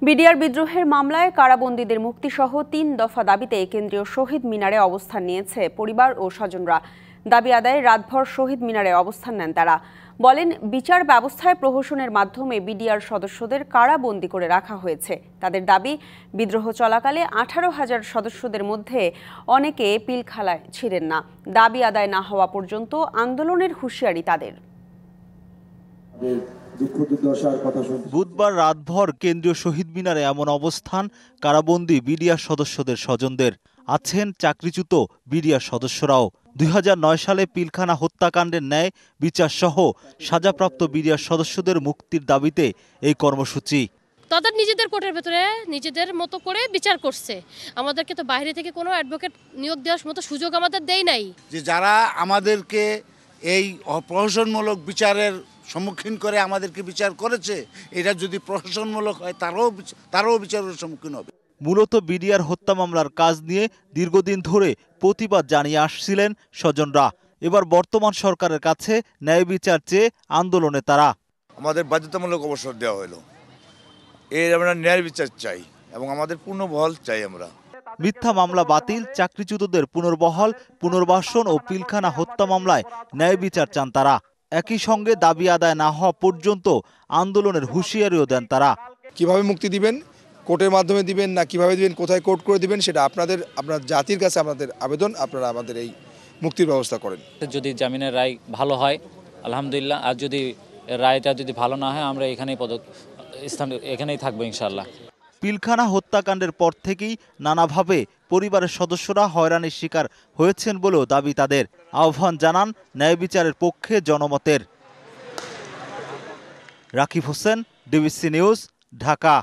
BDR বিদ্রোহের মামলায় কারাবন্দীদের মুক্তিসহ ৩ দফা দাবিতে কেন্দ্রীয় শহীদ মিনারে অবস্থান নিয়েছে পরিবার ও স্বজনরা। দাবি আদায়ে রাতভর শহীদ মিনারে অবস্থান নেন তারা। বলেন, বিচার ব্যবস্থায় প্রহসনের মাধ্যমে বিডিআর সদস্যদের কারাবন্দী করে রাখা হয়েছে। তাদের দাবি, বিদ্রোহ চলাকালে ১৮,০০০ সদস্যদের মধ্যে অনেকে পিলখানায় ছিলেন না। দাবি আদায় না হওয়া পর্যন্ত আন্দোলনের হুঁশিয়ারি তাদের। বুধবার রাতভর কেন্দ্রীয় শহীদ মিনারে এমন অবস্থান কারাবন্দী বিডিআর সদস্যদের স্বজনদের। আছেন চাকরিচ্যুত বিডিআর সদস্যরাও। ২০০৯ সালে পিলখানা হত্যাকাণ্ডের ন্যায় বিচার সহ সাজাপ্রাপ্ত বিডিআর সদস্যদের মুক্তির দাবিতে এই কর্মসূচি। তাদের নিজেদের কোর্টের ভেতরে নিজেদের মতো করে বিচার করছে। আমাদেরকে তো বাইরে থেকে কোনো অ্যাডভোকেট নিয়োগ দেওয়ার মতো সুযোগ আমাদের দেয় নাই। যে যারা আমাদেরকে এই প্রহসনমূলক বিচারের সম্মুখীন করে আমাদেরকে বিচার করেছে, এটা যদি প্রহসনমূলক হয় তারাও বিচারের সম্মুখীন হবে। মূলত বিডিআর হত্যা মামলার কাজ নিয়ে দীর্ঘদিন ধরে প্রতিবাদ জানিয়ে আসছিলেন স্বজনরা। এবার বর্তমান সরকারের কাছে ন্যায় বিচার চেয়ে আন্দোলনে তারা। আমাদের বাধ্যতামূলক অবসর দেওয়া হলো, এর আমরা ন্যায় বিচার চাই এবং আমাদের পুনর্বহাল চাই। আমরা মিথ্যা মামলা বাতিল, চাকরিচ্যুতদের পুনর্বহাল, পুনর্বাসন ও পিলখানা হত্যা মামলায় ন্যায় বিচার চান তারা। একই সঙ্গে দাবি আদায় না হওয়া পর্যন্ত আন্দোলনের হুঁশিয়ারিও দেন তারা। কিভাবে মুক্তি দিবেন, কোর্টের মাধ্যমে দিবেন না কিভাবে দিবেন, কোথায় কোর্ট করে দিবেন, সেটা আপনার জাতির কাছে আপনাদের আবেদন, আপনারা আমাদের এই মুক্তির ব্যবস্থা করেন। যদি জামিনের রায় ভালো হয় আলহামদুলিল্লাহ, আর যদি রায়টা যদি ভালো না হয় আমরা এখানেই থাকবো ইনশাআল্লাহ। পিলখানা হত্যাকাণ্ডের পর থেকেই নানাভাবে পরিবারের সদস্যরা হয়রানির শিকার হয়েছেন বলেও দাবি তাদের। আহ্বান জানান ন্যায় বিচারের পক্ষে জনমতের। Rakib Hossain, DBC news, Dhaka.